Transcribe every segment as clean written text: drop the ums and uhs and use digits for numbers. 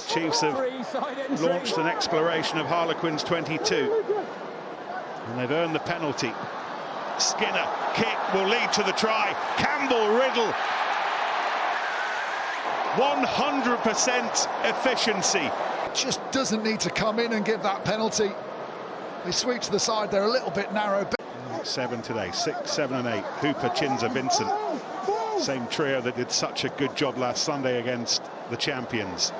Chiefs have launched an exploration of Harlequins 22. And they've earned the penalty. Skinner, kick will lead to the try. Campbell, Riddle. 100% efficiency. Just doesn't need to come in and give that penalty. They sweep to the side, they're a little bit narrow. 7 today, 6, 7 and 8. Hooper, Chinza, Vincent. Same trio that did such a good job last Sunday against the champions.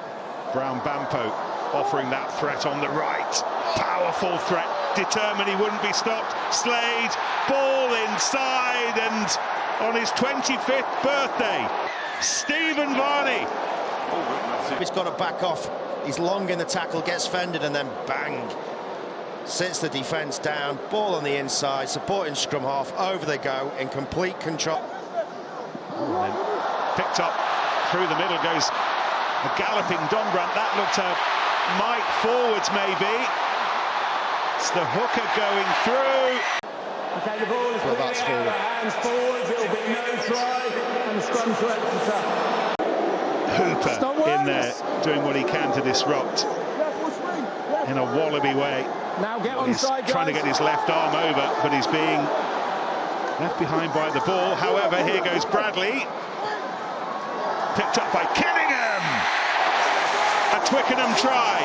Brown Bampo offering that threat on the right. Powerful threat, determined he wouldn't be stopped. Slade, ball inside, and on his 25th birthday, Stephen Varney. He's got to back off. He's long in the tackle, gets fended, and then bang. Sits the defence down, ball on the inside, supporting scrum half, over they go, in complete control. And picked up through the middle goes a galloping Donbrandt. That looked a mite forwards maybe. It's the hooker going through. Okay, the ball is that's forward. Hands forwards, it'll be no try, and scrum to Exeter. Hooper in there doing what he can to disrupt in a wallaby way. Now get He's onside, trying to get his left arm over, but he's being left behind by the ball. However, here goes Bradley. Picked up by Kinningham. A Twickenham try.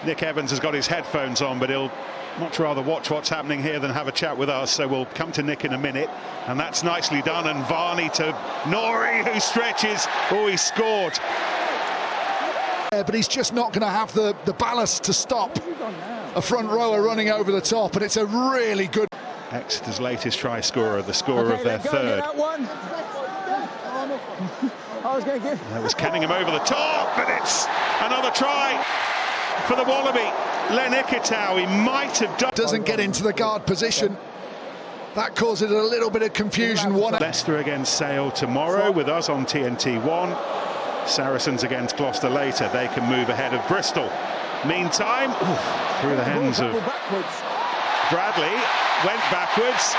Nick Evans has got his headphones on, but he'll much rather watch what's happening here than have a chat with us. So we'll come to Nick in a minute. And that's nicely done. And Varney to Norrie, who stretches. Oh, he scored. But he's just not going to have the ballast to stop a front rower running over the top, and it's a really good... Exeter's latest try scorer, the scorer of their third. That was Kenningham over the top, but it's another try for the Wallaby. Len Ikitau, he might have done... Doesn't get into the guard position. That causes a little bit of confusion. Leicester against Sale tomorrow with us on TNT 1. Saracens against Gloucester later. They can move ahead of Bristol. Meantime, through the hands of Bradley, went backwards.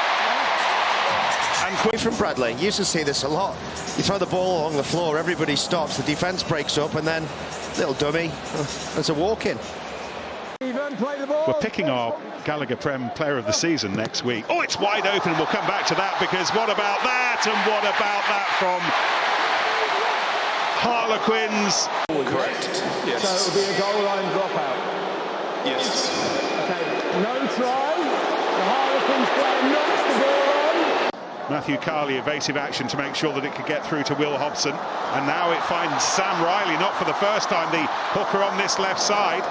And Quick from Bradley. You used to see this a lot. You throw the ball along the floor, everybody stops, the defence breaks up, and then little dummy, there's a walk-in. We're picking our Gallagher PREM Player of the Season next week. Oh, it's wide open. We'll come back to that, because what about that? And what about that from Harlequins? Correct, yes. So it'll be a goal line dropout? Yes. Okay, no try. The Harlequins player knocks the ball on. Matthew Carley, evasive action to make sure that it could get through to Will Hobson. And now it finds Sam Riley, not for the first time, the hooker on this left side.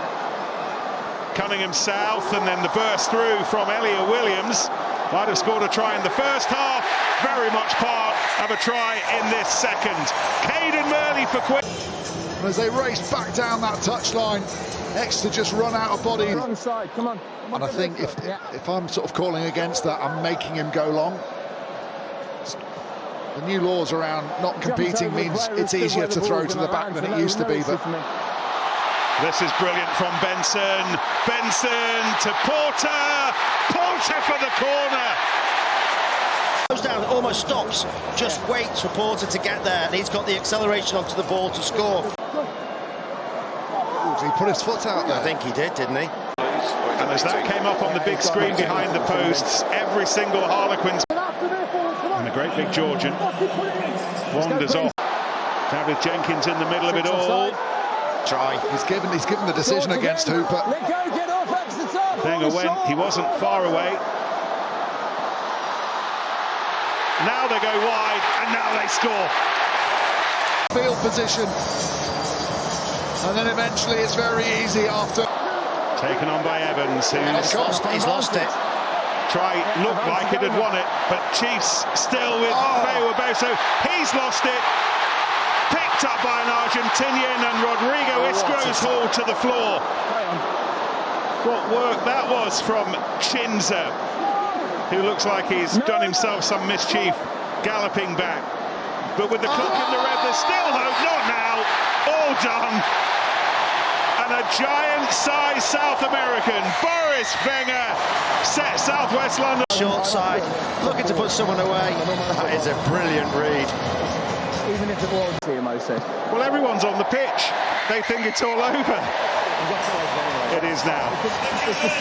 Cunningham south, and then the burst through from Elliot Williams. Might have scored a try in the first half. Very much part of a try in this second. Caden Murley for quick. And as they race back down that touchline, Exeter just run out of body. Wrong side, come on. And I think if I'm sort of calling against that, I'm making him go long. The new laws around not competing means it's easier to throw to the back than it used to be. But this is brilliant from Benson. Benson to Porter. Porter for the corner. Goes down, almost stops, just waits for Porter to get there, and he's got the acceleration onto the ball to score. he put his foot out there. I think he did, didn't he? And as that came up on the big screen behind the posts, every single Harlequins and a great big Georgian wanders off. David Jenkins in the middle of it all. Try. He's given the decision against Hooper. Let go, get off Exeter. Wenger went, he wasn't far away. Now they go wide, and now they score. Field position. And then eventually it's very easy after. Taken on by Evans, He's lost it. Try looked like it had won it, but Chiefs still with Feo Boso. He's lost it. Picked up by an Argentinian, and Rodrigo Isgro's hauled to the floor. What work that was from Chinza, who looks like he's done himself some mischief galloping back. But with the clock in the red, there's still hope. Not now. All done. And a giant-sized South American, Boris Wenger, set Southwest London. Short side, looking to put someone away. That is a brilliant read. even if it was, TMO said. Well, everyone's on the pitch. They think it's all over. It is now.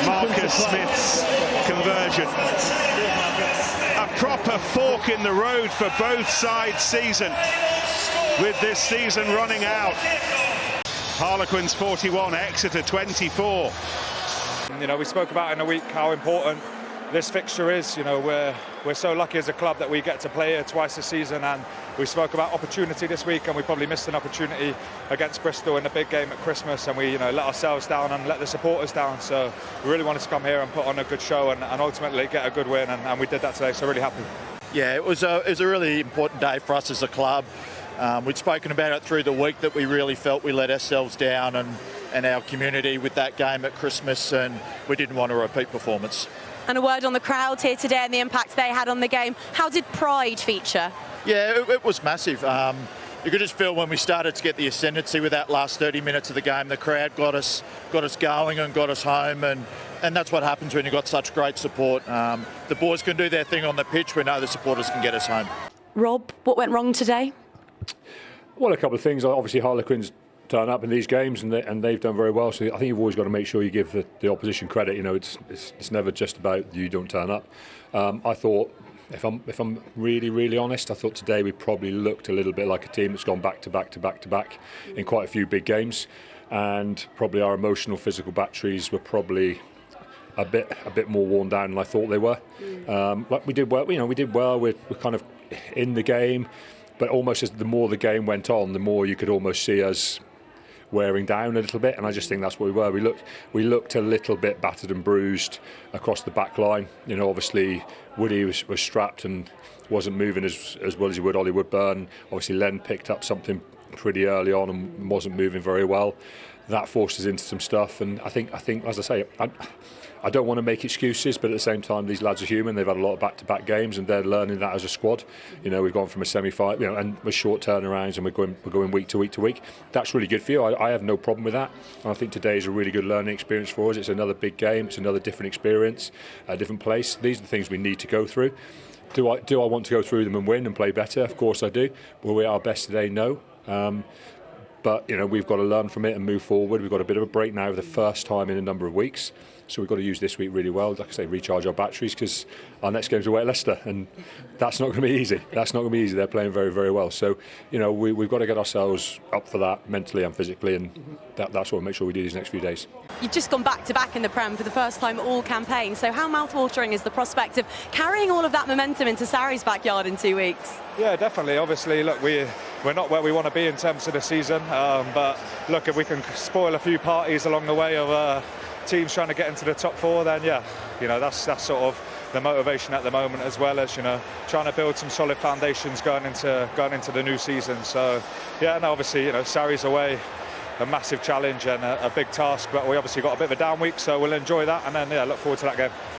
Marcus Smith's conversion. A proper fork in the road for both sides season, with this season running out. Harlequins 41, Exeter 24. You know, we spoke about in a week how important this fixture is. You know, we're so lucky as a club that we get to play here twice a season, and we spoke about opportunity this week, and we probably missed an opportunity against Bristol in the big game at Christmas, and we, you know, let ourselves down and let the supporters down. So we really wanted to come here and put on a good show and ultimately get a good win, and we did that today. So really happy. Yeah, it was a really important day for us as a club. We'd spoken about it through the week that we really felt we let ourselves down and our community with that game at Christmas, and we didn't want a repeat performance. And a word on the crowd here today and the impact they had on the game. How did pride feature? Yeah, it was massive. You could just feel when we started to get the ascendancy with that last 30 minutes of the game, the crowd got us going and got us home, and that's what happens when you've got such great support. The boys can do their thing on the pitch. We know the supporters can get us home. Rob, what went wrong today? Well, a couple of things. Obviously, Harlequins turn up in these games, and they've done very well. So I think you've always got to make sure you give the opposition credit. You know, it's never just about you don't turn up. I thought, if I'm really honest, I thought today we probably looked a little bit like a team that's gone back to back in quite a few big games, and probably our emotional, physical batteries were probably a bit more worn down than I thought they were. Like we did well. You know, we did well. We're kind of in the game. But almost as the more the game went on, the more you could almost see us wearing down a little bit, and I just think that's what we were. We looked a little bit battered and bruised across the back line. You know, obviously Woody was strapped and wasn't moving as well as he would. Ollie Woodburn. Obviously Len picked up something pretty early on and wasn't moving very well. That forced us into some stuff, and I think as I say, I don't want to make excuses, but at the same time, these lads are human. They've had a lot of back-to-back games, and they're learning that as a squad. You know, we've gone from a semi-final, you know, and with short turnarounds, and we're going week to week. That's really good for you. I have no problem with that. And I think today is a really good learning experience for us. It's another big game. It's another different experience, a different place. These are the things we need to go through. Do I want to go through them and win and play better? Of course I do. Will we at our best today? No. But you know, we've got to learn from it and move forward. We've got a bit of a break now for the first time in a number of weeks, so we've got to use this week really well. Like I say, recharge our batteries, because our next game's away at Leicester, and that's not going to be easy. They're playing very, very well. So you know, we've got to get ourselves up for that mentally and physically, and that's what we'll make sure we do these next few days. You've just gone back to back in the Prem for the first time all campaign. So how mouthwatering is the prospect of carrying all of that momentum into Sarri's backyard in 2 weeks? Yeah, definitely. Obviously, look, we're not where we want to be in terms of the season, but look, if we can spoil a few parties along the way of teams trying to get into the top four, then yeah, you know, that's sort of the motivation at the moment, as well as, you know, trying to build some solid foundations going into the new season. So yeah, no, obviously, you know, Sarri's away, a massive challenge and a big task, but we obviously got a bit of a down week, so we'll enjoy that, and then yeah, look forward to that game.